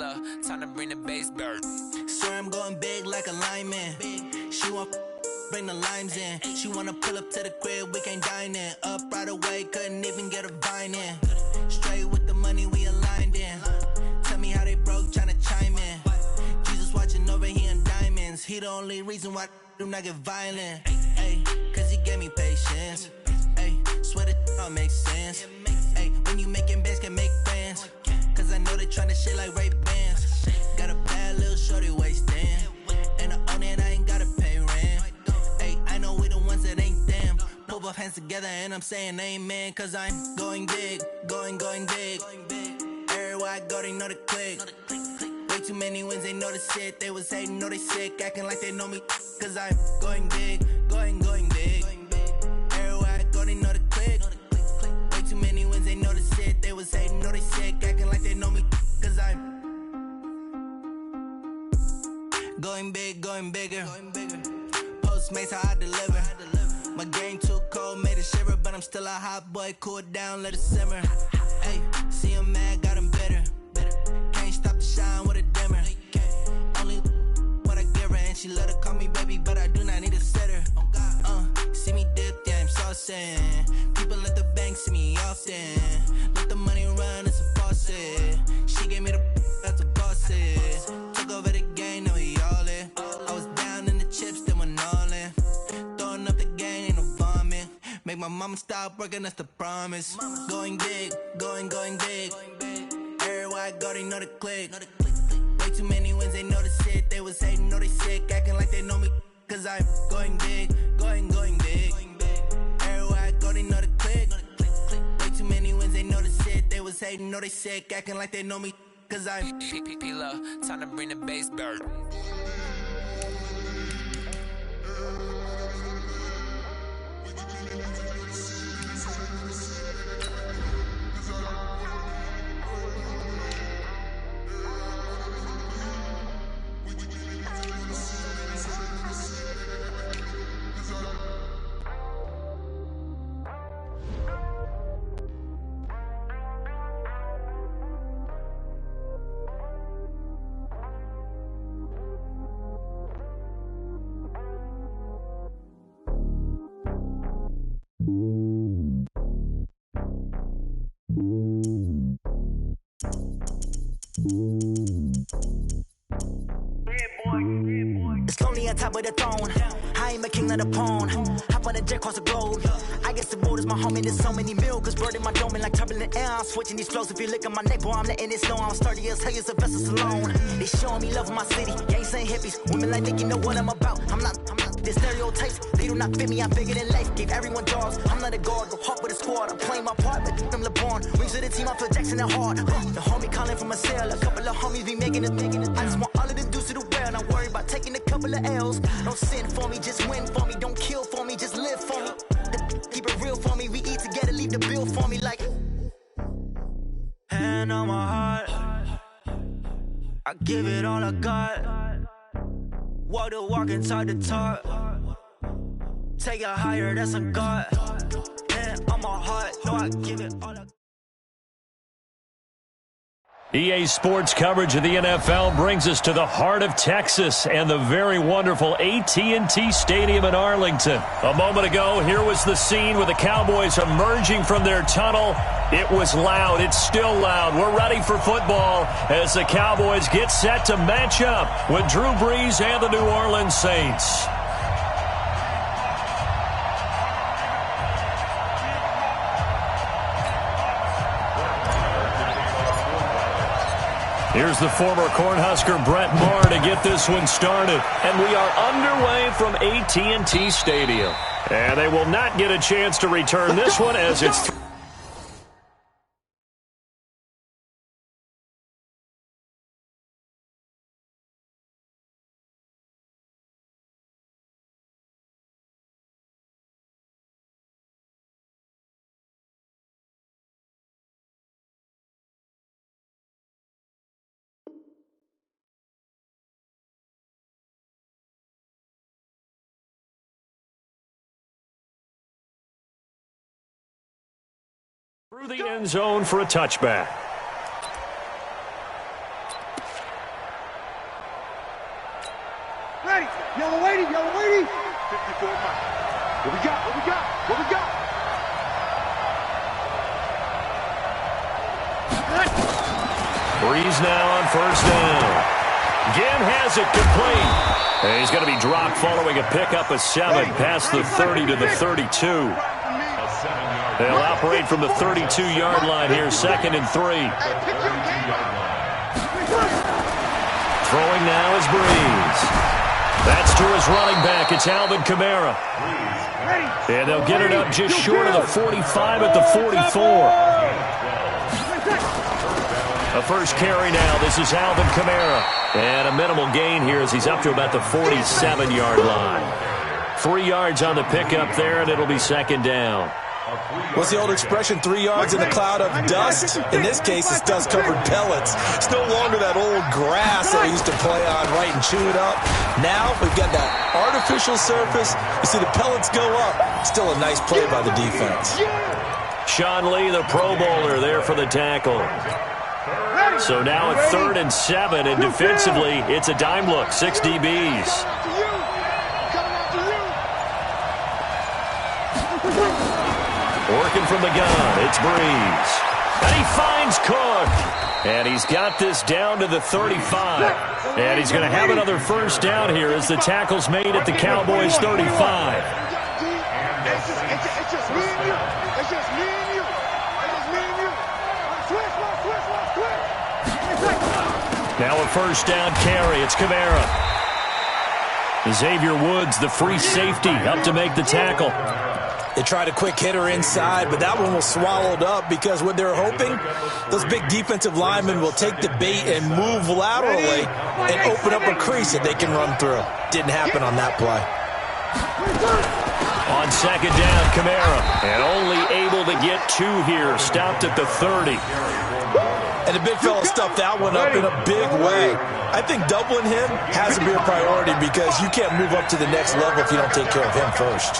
Time to bring the bass bird. Swear I'm going big like a lineman. She want bring the limes in. She wanna pull up to the crib, we can't dine in. Up right away, couldn't even get a vine in. Straight with the money, we aligned in. Tell me how they broke, tryna chime in. Jesus watching over here in diamonds. He the only reason why I do not get violent. Ay, cause he gave me patience. Ay, swear that all makes sense. Ay, when you making bands, can make friends. Cause I know they tryna shit like Ray-Bans. Got a bad little shorty wasting. And I own it, I ain't gotta pay rent. Ay, I know we the ones that ain't them. Pull both hands together and I'm saying amen. Cause I'm going big, going big. Everywhere I go, they know the click. Way too many wins, they know the shit. They was hating, know they sick, acting like they know me. Cause I'm going big, going big. Everywhere I go, they know the click. Way too many wins, they know the shit. They was hating, know they sick, acting like they know me. Cause I'm going big, going bigger. Postmates, how I deliver. My game too cold, made it shiver. But I'm still a hot boy, cool it down, let it simmer. Hey, see him mad, got him bitter. Can't stop the shine with a dimmer. Only what I give her, and she let her call me baby, but I do not need a sitter. See me dip, yeah, I'm saucing. People at the bank see me often. Let the money run, it's a faucet. She gave me the that's a boss it. Took over the game, now we all in. I was down in the chips, then went all in. Throwing up the game, ain't no vomit. Make my mama stop working, that's the promise. Going big, going big. Everywhere I go, they know the click. Way too many wins, they know the shit. They was hating, know they sick, acting like they know me. Cause I'm going big, going big. Everywhere I go, they know the click. Way too many wins, they know the shit. They was hating, know they sick, acting like they know me. Cause I'm Time to bring the bass bird. It's lonely on top of the throne. I am a king of the pawn. Hop on a jet across the globe. I guess the road is my home and there's so many milkers bird in my dome and like turbulent air. I'm switching these flows. If you look at my neck, boy, I'm letting it snow. I'm sturdy as hell as a vessel alone. They showing me love in my city. Gangs ain't hippies. Women like Nick, you know what I'm about. I'm not the stereotypes. They do not fit me. I'm bigger than life. Gave everyone jobs. I'm not a guard. Go hard with a squad. I'm playing my part, but them LeBron. Rings to the team. I feel Jackson and hard. The homie calling from a cell. A couple of homies be making it. I just want all of them dudes to do well. Not worry about taking a couple of L's. Don't sin for me, just win for me. Don't kill for me, just live for me. Keep it real for me. We eat together, leave the bill for me like. Hand on my heart, I give it all I got. Walk the walk and talk the talk. Take it higher, that's a God. Hand on my heart, no, I give it all I got. EA Sports coverage of the NFL brings us to the heart of Texas and the very wonderful AT&T Stadium in Arlington. A moment ago, here was the scene with the Cowboys emerging from their tunnel. It was loud. It's still loud. We're ready for football as the Cowboys get set to match up with Drew Brees and the New Orleans Saints. Here's the former Cornhusker Brett Maher to get this one started. And we are underway from AT&T Stadium. And they will not get a chance to return this one as it's... through the end zone for a touchback. Yellow lady, yellow lady. 54 miles. What we got? What we got? What we got? Breeze now on first down. Ginn has it complete. And he's going to be dropped following a pickup of 7 past the 30 to the 32. They'll operate from the 32-yard line here, 2nd and 3. Throwing now is Breeze. That's to his running back. It's Alvin Kamara. And they'll get it up just short of the 45 at the 44. A first carry now. This is Alvin Kamara. And a minimal gain here as he's up to about the 47-yard line. 3 yards on the pickup there, and it'll be 2nd down. What's the old expression, 3 yards in a cloud of dust? In this case, it's dust-covered pellets. It's no longer that old grass that we used to play on, right, and chew it up. Now we've got that artificial surface. You see the pellets go up. Still a nice play by the defense. Sean Lee, the Pro Bowler, there for the tackle. So now at 3rd and 7, and defensively, it's a dime look, 6 DBs. Working from the gun, it's Breeze. And he finds Cook. And he's got this down to the 35. And he's going to have another first down here as the tackle's made at the Cowboys' 35. It's just me and you. It's just me and you. It's just me and you. Switch. Now a first down carry. It's Kamara. Xavier Woods, the free safety, up to make the tackle. They tried a quick hitter inside, but that one was swallowed up because what they're hoping, those big defensive linemen will take the bait and move laterally and open up a crease that they can run through. Didn't happen on that play. On 2nd down, Kamara. And only able to get 2 here. Stopped at the 30. And the big fella stuffed that one up in a big way. I think doubling him has to be a priority because you can't move up to the next level if you don't take care of him first.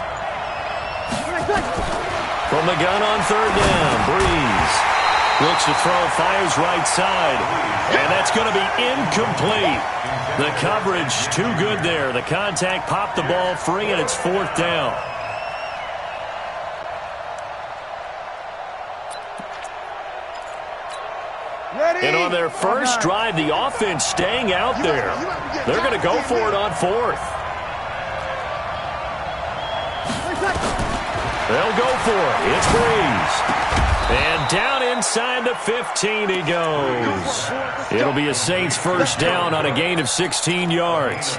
From the gun on 3rd down, Breeze looks to throw, fires right side, and that's going to be incomplete. The coverage too good there. The contact popped the ball free, and it's 4th down. And on their first drive, the offense staying out there. They're going to go for it on 4th. They'll go for it. It's Breeze. And down inside the 15 he goes. It'll be a Saints first down on a gain of 16 yards.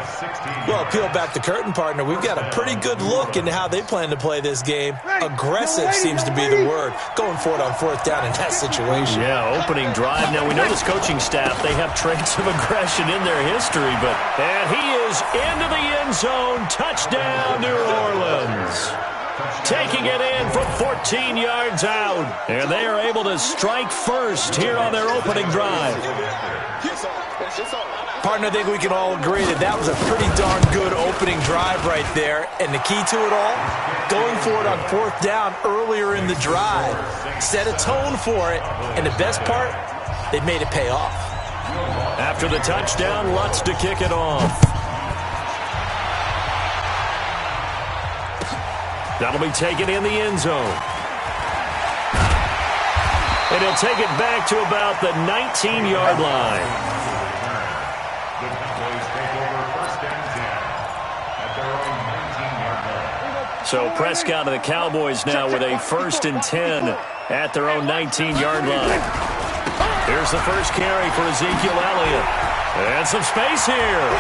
Well, peel back the curtain, partner. We've got a pretty good look into how they plan to play this game. Aggressive seems to be the word. Going for it on 4th down in that situation. Yeah, opening drive. Now, we know this coaching staff, they have traits of aggression in their history, and he is into the end zone. Touchdown, New Orleans. Taking it in from 14 yards out. And they are able to strike first here on their opening drive. Partner, I think we can all agree that that was a pretty darn good opening drive right there. And the key to it all, going for it on 4th down earlier in the drive. Set a tone for it. And the best part, they made it pay off. After the touchdown, Lutz to kick it off. That'll be taken in the end zone. And he'll take it back to about the 19-yard line. The Cowboys take over 1st and 10 at their own 19-yard line. So Prescott and the Cowboys now with a 1st and 10 at their own 19-yard line. Here's the first carry for Ezekiel Elliott. And some space here.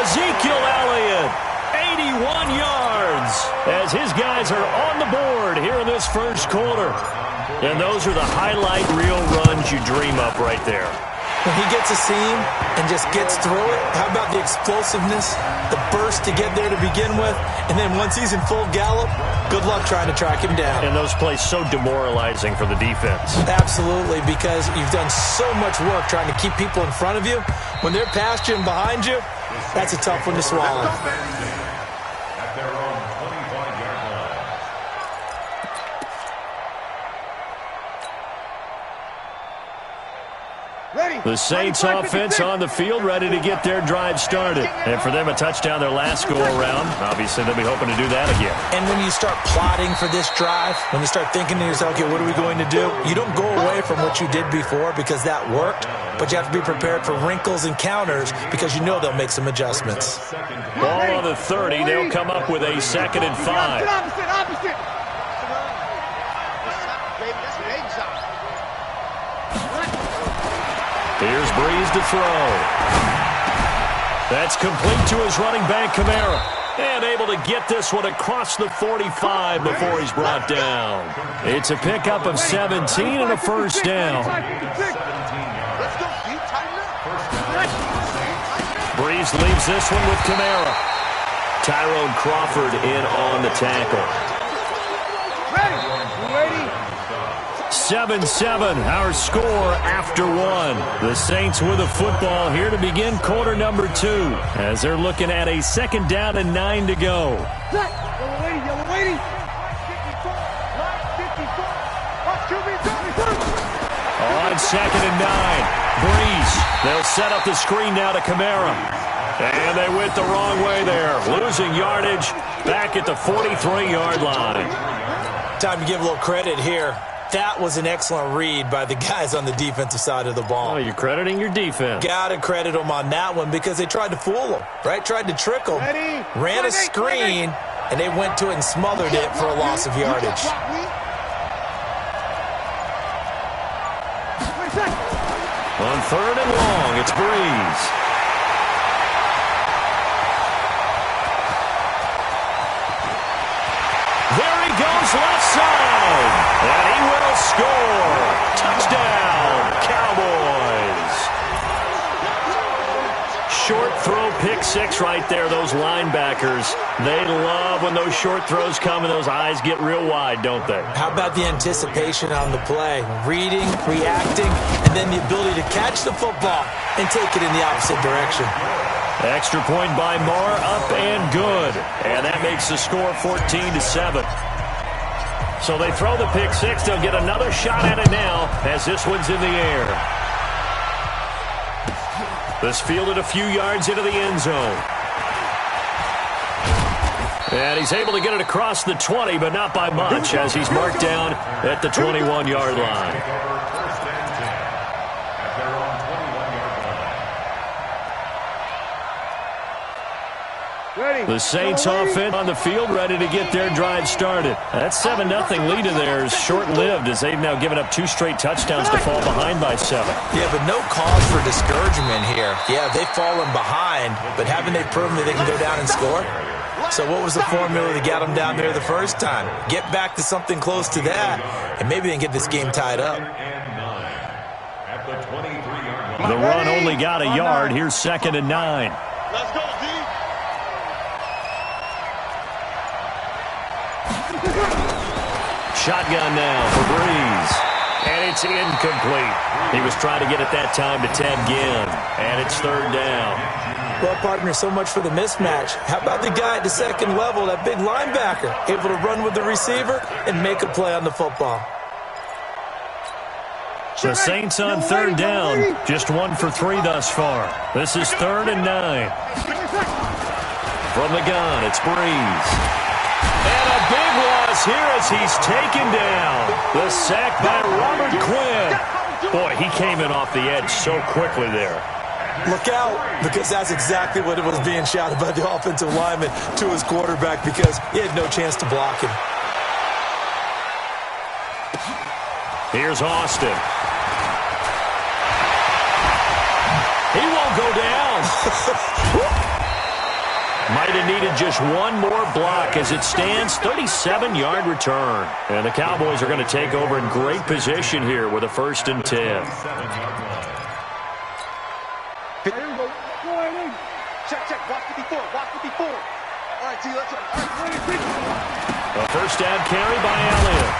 Ezekiel Elliott, 81 yards, as his guys are on the board here in this first quarter. And those are the highlight reel runs you dream up right there. When he gets a seam and just gets through it, how about the explosiveness, the burst to get there to begin with, and then once he's in full gallop, good luck trying to track him down. And those plays so demoralizing for the defense. Absolutely, because you've done so much work trying to keep people in front of you. When they're past you and behind you, that's a tough one to swallow. At their own 25-yard line. The Saints offense on the field, ready to get their drive started. And for them, a touchdown their last go-around. Obviously, they'll be hoping to do that again. And when you start plotting for this drive, when you start thinking to yourself, okay, what are we going to do? You don't go away from what you did before because that worked, but you have to be prepared for wrinkles and counters because you know they'll make some adjustments. Ball on the 30. They'll come up with a 2nd and 5. Opposite. Here's Breeze to throw. That's complete to his running back, Kamara. And able to get this one across the 45 before he's brought down. It's a pickup of 17 and a first down. Breeze leaves this one with Kamara. Tyrone Crawford in on the tackle. 7-7, our score after one. The Saints with the football here to begin quarter number 2 as they're looking at a 2nd down and 9 to go. Yellow lady. On 2nd and 9, Breeze. They'll set up the screen now to Kamara. And they went the wrong way there, losing yardage back at the 43-yard line. Time to give a little credit here. That was an excellent read by the guys on the defensive side of the ball. Oh, you're crediting your defense. Got to credit them on that one because they tried to fool them, right? Tried to trick them. Ran a screen, and they went to it and smothered it for a loss of yardage. On 3rd and long, it's Breeze. There he goes left side. And he will score. Touchdown, Cowboys. Short throw, pick 6 right there, those linebackers. They love when those short throws come and those eyes get real wide, don't they? How about the anticipation on the play? Reading, reacting, and then the ability to catch the football and take it in the opposite direction. Extra point by Marr, up and good. And that makes the score 14-7. So they throw the pick 6. They'll get another shot at it now as this one's in the air. This fielded a few yards into the end zone. And he's able to get it across the 20, but not by much as he's marked down at the 21-yard line. The Saints offense on the field ready to get their drive started. That 7-0 lead of theirs short-lived as they've now given up 2 straight touchdowns to fall behind by 7. Yeah, but no cause for discouragement here. Yeah, they've fallen behind, but haven't they proven that they can go down and score? So what was the formula that got them down there the first time? Get back to something close to that, and maybe they can get this game tied up. The run only got a yard. Here's 2nd and 9. Let's go, D. Shotgun now for Breeze. And it's incomplete. He was trying to get it that time to Ted Ginn. And it's 3rd down. Well, partner, so much for the mismatch. How about the guy at the 2nd level, that big linebacker, able to run with the receiver and make a play on the football? The Saints on 3rd down, just 1 for 3 thus far. This is 3rd and 9. From the gun, it's Breeze. And a big loss here as he's taken down. The sack by Robert Quinn. Boy, he came in off the edge so quickly there. Look out, because that's exactly what it was being shouted by the offensive lineman to his quarterback because he had no chance to block him. Here's Austin. He won't go down. Might have needed just one more block as it stands. 37-yard return. And the Cowboys are going to take over in great position here with a 1st and 10. Check. Watch 54. All right, T, let's go. A 1st down carry by Elliott.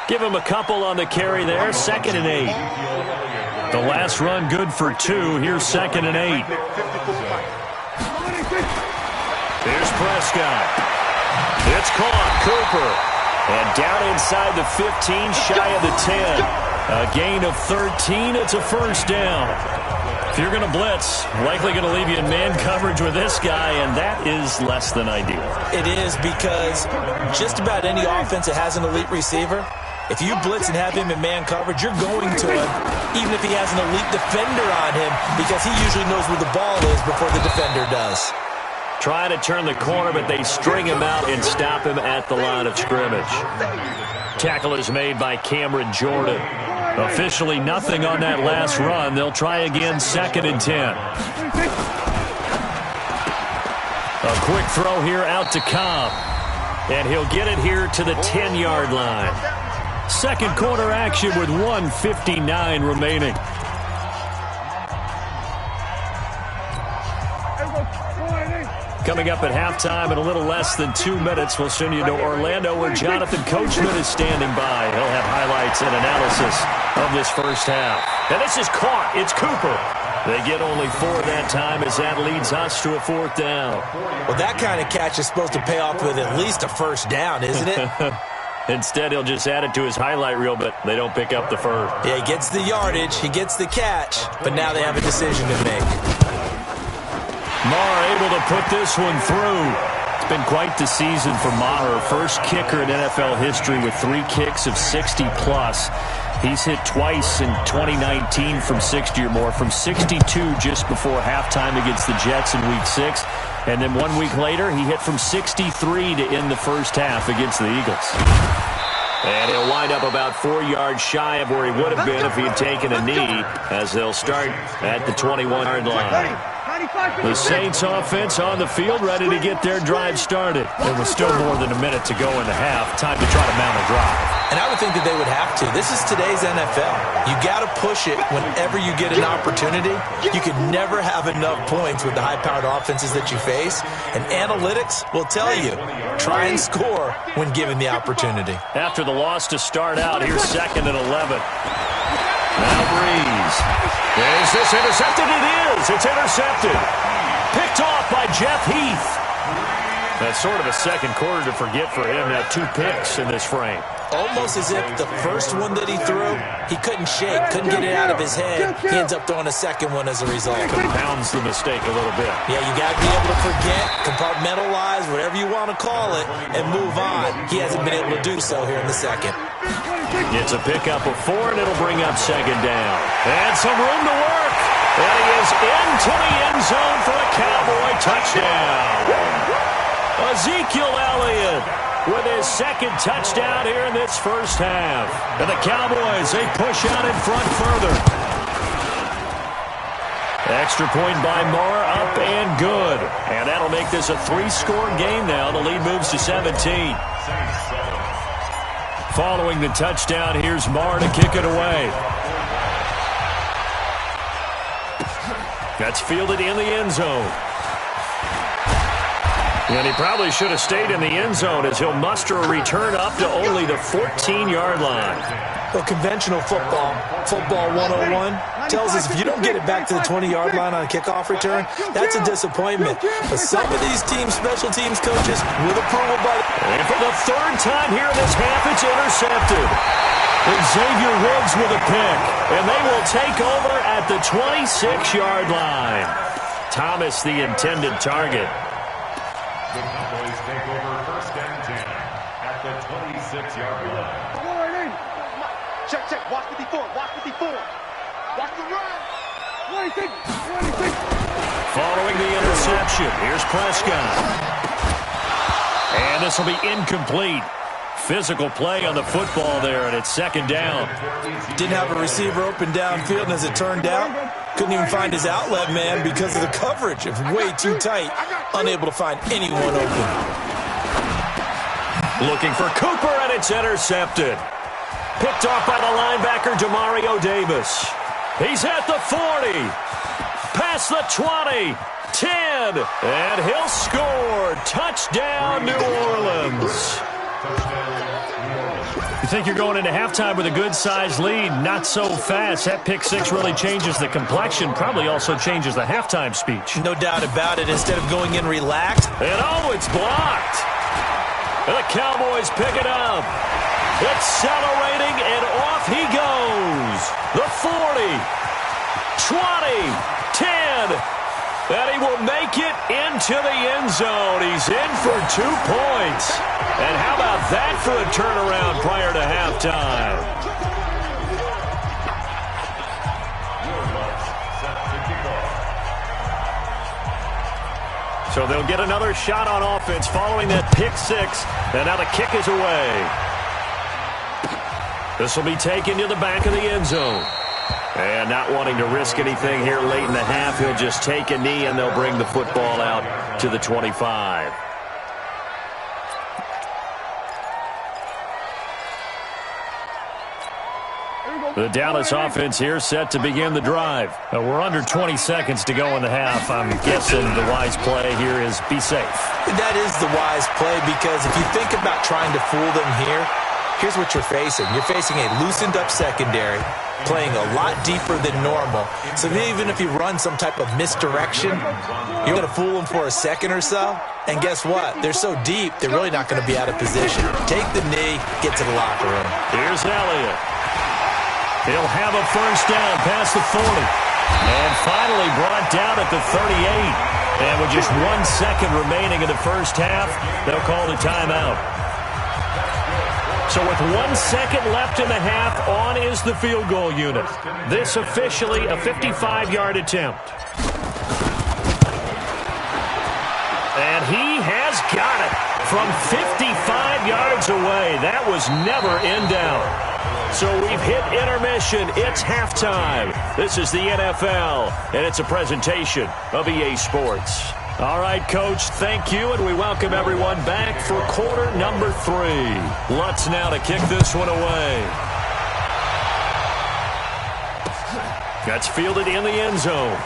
Give him a couple on the carry there. 2nd and 8. The last run good for 2. Here's 2nd and 8. Here's Prescott. It's caught. Cooper. And down inside the 15, shy of the 10. A gain of 13. It's a first down. If you're going to blitz, likely going to leave you in man coverage with this guy, and that is less than ideal. It is, because just about any offense that has an elite receiver, if you blitz and have him in man coverage, you're going to him, even if he has an elite defender on him, because he usually knows where the ball is before the defender does. Try to turn the corner, but they string him out and stop him at the line of scrimmage. Tackle is made by Cameron Jordan. Officially nothing on that last run. They'll try again, 2nd and 10. A quick throw here out to Cobb. And he'll get it here to the 10-yard line. Second quarter action with 1:59 remaining. Coming up at halftime in a little less than 2 minutes, we'll send you to Orlando where Jonathan Coachman is standing by. He'll have highlights and analysis of this first half. And this is caught. It's Cooper. They get only 4 that time as that leads us to a 4th down. Well, that kind of catch is supposed to pay off with at least a first down, isn't it? Instead, he'll just add it to his highlight reel, but they don't pick up the first. Yeah, he gets the yardage, he gets the catch, but now they have a decision to make. Maher able to put this one through. It's been quite the season for Maher. First kicker in NFL history with 3 kicks of 60-plus. He's hit twice in 2019 from 60 or more, from 62 just before halftime against the Jets in Week 6. And then 1 week later, he hit from 63 to end the first half against the Eagles. And he'll wind up about 4 yards shy of where he would have been if he had taken a knee, as they'll start at the 21-yard line. The Saints offense on the field, ready to get their drive started. There was still more than a minute to go in the half. Time to try to mount a drive. And I would think that they would have to. This is today's NFL. You got to push it whenever you get an opportunity. You can never have enough points with the high-powered offenses that you face. And analytics will tell you, try and score when given the opportunity. After the loss to start out, here's 2nd and 11. Now Breeze. Is this intercepted? It is. It's intercepted. Picked off by Jeff Heath. That's sort of a second quarter to forget for him. Now 2 picks in this frame. Almost as if the first one that he threw, he couldn't shake, couldn't get it out of his head. He ends up throwing a second one as a result. Compounds the mistake a little bit. Yeah, you got to be able to forget, compartmentalize, whatever you want to call it, and move on. He hasn't been able to do so here in the second. It's a pickup of 4, and it'll bring up 2nd down. And some room to work. And he is into the end zone for a Cowboy touchdown. Ezekiel Elliott with his 2nd touchdown here in this first half. And the Cowboys, they push out in front further. Extra point by Maher, up and good. And that'll make this a 3-score game now. The lead moves to 17. Following the touchdown, here's Maher to kick it away. That's fielded in the end zone. And he probably should have stayed in the end zone as he'll muster a return up to only the 14-yard line. Well, conventional football 101, tells us if you don't get it back to the 20-yard line on a kickoff return, that's a disappointment. But some of these special teams coaches, with approval by... And for the 3rd time here in this half, it's intercepted. And Xavier Woods with a pick. And they will take over at the 26-yard line. Thomas, the intended target. The Cowboys take over 1st and 10 at the 26-yard line. Check. Watch the before. Watch the run. Following the interception, here's Prescott. And this will be incomplete. Physical play on the football there, and it's 2nd down. Didn't have a receiver open downfield, and as it turned out, couldn't even find his outlet man because of the coverage. It was way too tight, unable to find anyone open. Looking for Cooper, and it's intercepted. Picked off by the linebacker, Demario Davis. He's at the 40. Past the 20. 10. And he'll score. Touchdown, New Orleans. You think you're going into halftime with a good-sized lead? Not so fast. That pick 6 really changes the complexion. Probably also changes the halftime speech. No doubt about it. Instead of going in relaxed. And it's blocked. And the Cowboys pick it up. Accelerating, and off he goes. The 40, 20, 10, and he will make it into the end zone. He's in for 2 points. And how about that for a turnaround prior to halftime? So they'll get another shot on offense following that pick six. And now the kick is away. This will be taken to the back of the end zone. And not wanting to risk anything here late in the half, he'll just take a knee and they'll bring the football out to the 25. The Dallas offense here set to begin the drive. We're under 20 seconds to go in the half. I'm guessing the wise play here is be safe. That is the wise play, because if you think about trying to fool them here, here's what you're facing. You're facing a loosened up secondary, playing a lot deeper than normal. So even if you run some type of misdirection, you're going to fool them for a second or so. And guess what? They're so deep, they're really not going to be out of position. Take the knee, get to the locker room. Here's Elliott. He'll have a first down past the 40. And finally brought down at the 38. And with just 1 second remaining in the first half, they'll call the timeout. So with 1 second left in the half, on is the field goal unit. This officially a 55-yard attempt. And he has got it from 55 yards away. That was never in doubt. So we've hit intermission. It's halftime. This is the NFL, and it's a presentation of EA Sports. All right, Coach, thank you, and we welcome everyone back for quarter number 3. Lutz now to kick this one away. That's fielded in the end zone.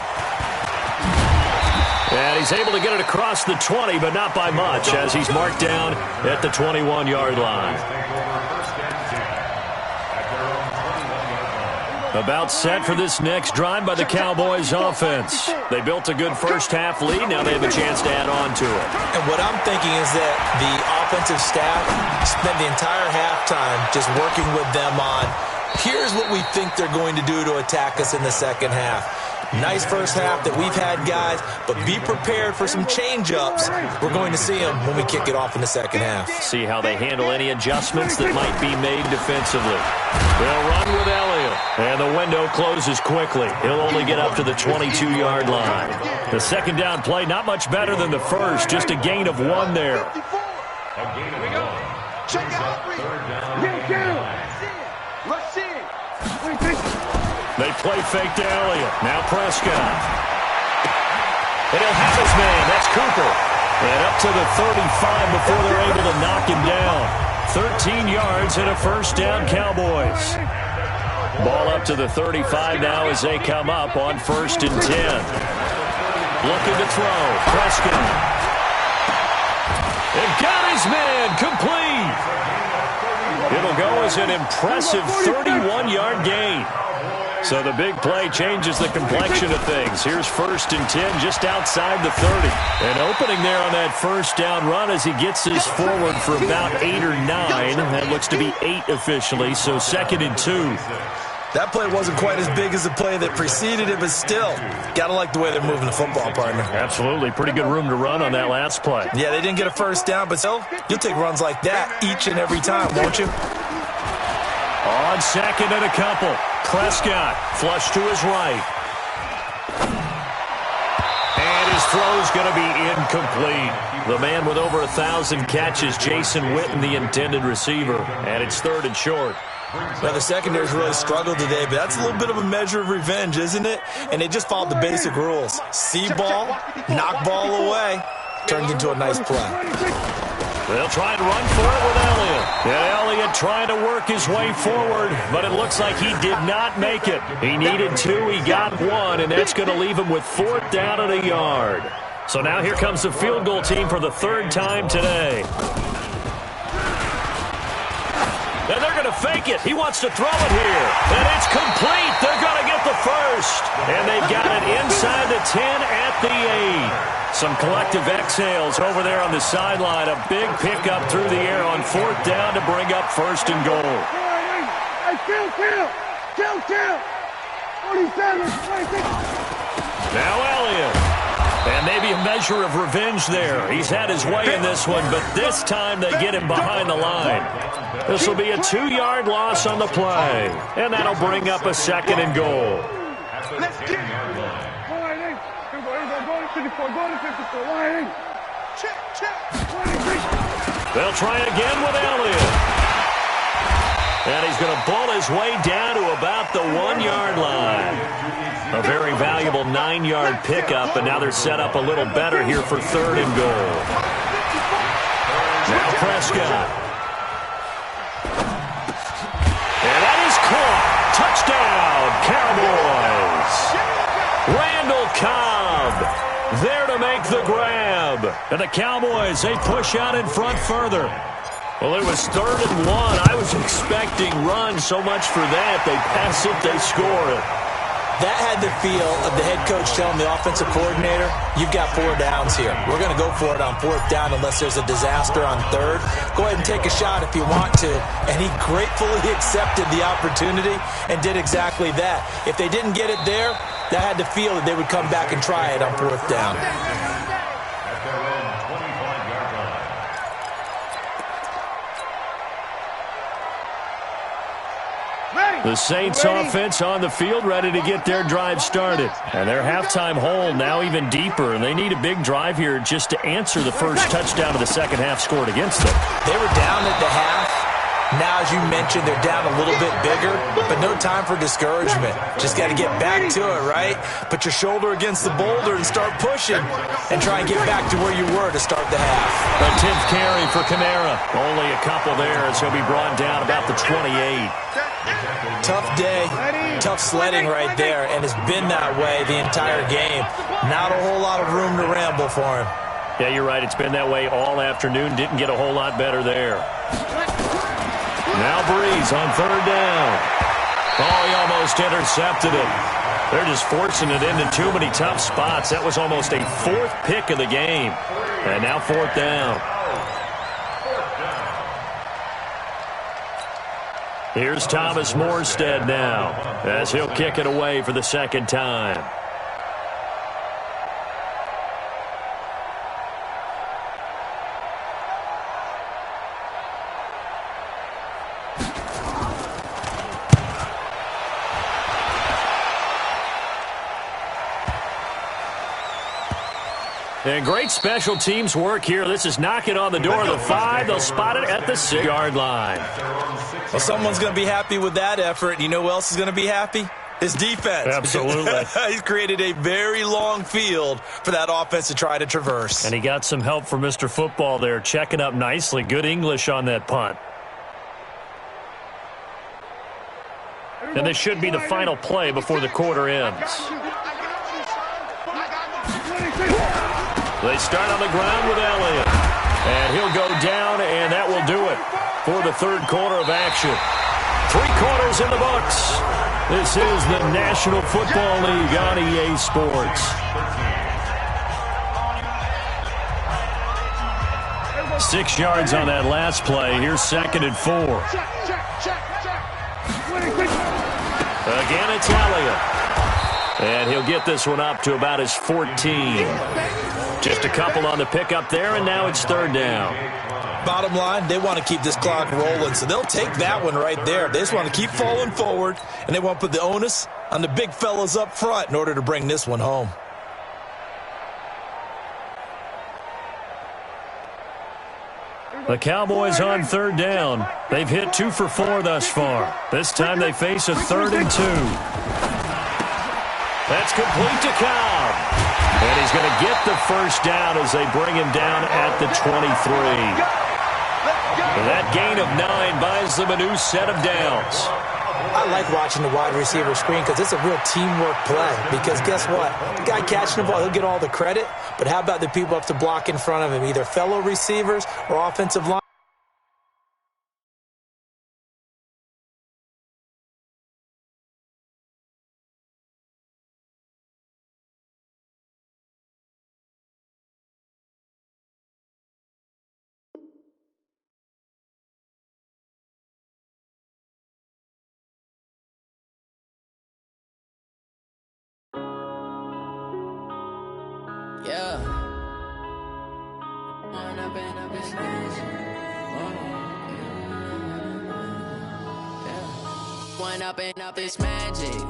And he's able to get it across the 20, but not by much, as he's marked down at the 21-yard line. About set for this next drive by the Cowboys offense. They built a good first half lead. Now they have a chance to add on to it. And what I'm thinking is that the offensive staff spent the entire halftime just working with them on, here's what we think they're going to do to attack us in the second half. Nice first half that we've had, guys, but be prepared for some change-ups. We're going to see them when we kick it off in the second half. See how they handle any adjustments that might be made defensively. They'll run with Elliott, and the window closes quickly. He'll only get up to the 22-yard line. The second down play, not much better than the first, just a gain of 1 there. Check out. Let's see it. They play fake to Elliott. Now Prescott. And he'll have his man. That's Cooper. And up to the 35 before they're able to knock him down. 13 yards and a first down, Cowboys. Ball up to the 35 now as they come up on 1st and 10. Looking to throw. Prescott. And got his man. Complete. It'll go as an impressive 31-yard gain. So the big play changes the complexion of things. Here's 1st and 10 just outside the 30. And opening there on that first down run as he gets his forward for about 8 or 9. That looks to be 8 officially, so 2nd and 2. That play wasn't quite as big as the play that preceded it, but still, gotta like the way they're moving the football, partner. Absolutely. Pretty good room to run on that last play. Yeah, they didn't get a first down, but still, you'll take runs like that each and every time, won't you? On 2nd and a couple. Prescott flush to his right. And his throw's going to be incomplete. The man with over 1,000 catches, Jason Witten, the intended receiver. And it's 3rd and short. Now, the secondary's really struggled today, but that's a little bit of a measure of revenge, isn't it? And they just followed the basic rules. See ball, knock ball away. Turned into a nice play. They'll try and run for it with Elliott. And Elliott trying to work his way forward, but it looks like he did not make it. He needed 2, he got 1, and that's going to leave him with 4th down and a yard. So now here comes the field goal team for the 3rd time today. And they're going to fake it. He wants to throw it here. And it's complete. They're going to get the first. And they've got it inside the 10 at the 8. Some collective exhales over there on the sideline. A big pickup through the air on 4th down to bring up 1st and goal. Hey, kill. 47, 26. Now Elliott. And maybe a measure of revenge there. He's had his way in this one, but this time they get him behind the line. This will be a 2-yard loss on the play. And that'll bring up a 2nd and goal. Let's get it. Go to 54. They'll try again with Elliott. And he's going to bull his way down to about the 1-yard line. A very valuable 9-yard pickup, and now they're set up a little better here for 3rd and goal. Now Prescott. And that is caught. Touchdown, Cowboys. Randall Cobb there to make the grab. And the Cowboys, they push out in front further. Well, it was 3rd and 1. I was expecting runs, so much for that. They pass it, they score it. That had the feel of the head coach telling the offensive coordinator, you've got 4 downs here. We're going to go for it on 4th down unless there's a disaster on 3rd. Go ahead and take a shot if you want to. And he gratefully accepted the opportunity and did exactly that. If they didn't get it there, that had the feel that they would come back and try it on 4th down. The Saints offense on the field, ready to get their drive started. And their halftime hole now even deeper, and they need a big drive here just to answer the first touchdown of the second half scored against them. They were down at the half. Now, as you mentioned, they're down a little bit bigger, but no time for discouragement. Just got to get back to it, right? Put your shoulder against the boulder and start pushing and try and get back to where you were to start the half. A 10th carry for Kamara. Only a couple there as he'll be brought down about the 28. Tough day, tough sledding right there, and it's been that way the entire game. Not a whole lot of room to ramble for him. Yeah, you're right. It's been that way all afternoon. Didn't get a whole lot better there. Now Breeze on 3rd down. Oh, he almost intercepted it. They're just forcing it into too many tough spots. That was almost a 4th pick of the game. And now 4th down. Here's Thomas Morstead now as he'll kick it away for the 2nd time. And great special teams work here. This is knocking on the door of the 5. They'll spot it at the 6-yard line. Well, someone's going to be happy with that effort. You know who else is going to be happy? His defense. Absolutely. He's created a very long field for that offense to try to traverse. And he got some help from Mr. Football there, checking up nicely. Good English on that punt. And this should be the final play before the quarter ends. They start on the ground with Elliott. And he'll go down, and that will do it for the 3rd quarter of action. 3 quarters in the books. This is the National Football League on EA Sports. 6 yards on that last play. Here's 2nd and 4. Again, it's Elliott. And he'll get this one up to about his 14. Just a couple on the pickup there, and now it's 3rd down. Bottom line, they want to keep this clock rolling, so they'll take that one right there. They just want to keep falling forward, and they want to put the onus on the big fellas up front in order to bring this one home. The Cowboys on 3rd down. They've hit 2 for 4 thus far. This time they face a 3rd and 2. That's complete to Cobb. And he's going to get the first down as they bring him down at the 23. And that gain of 9 buys them a new set of downs. I like watching the wide receiver screen because it's a real teamwork play. Because guess what? The guy catching the ball, he'll get all the credit. But how about the people up to block in front of him, either fellow receivers or offensive line? Yeah. One up and up is magic.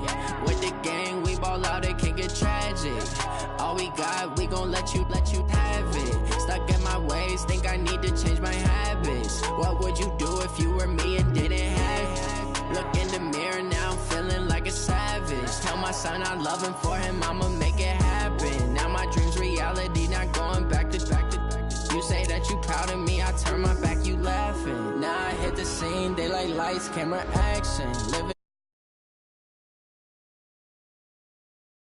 With the gang, we ball out, it can get tragic. All we got, we gon' let you have it. Stuck in my ways, think I need to change my habits. What would you do if you were me and didn't have it? Look in the mirror, now I'm feeling like a savage. Tell my son I love him, for him I'ma make it happen. Now my dream's reality, not going back to. You say that you proud of me, I turn my back, you laughing. Now I hit the scene, they like lights, camera, action. Living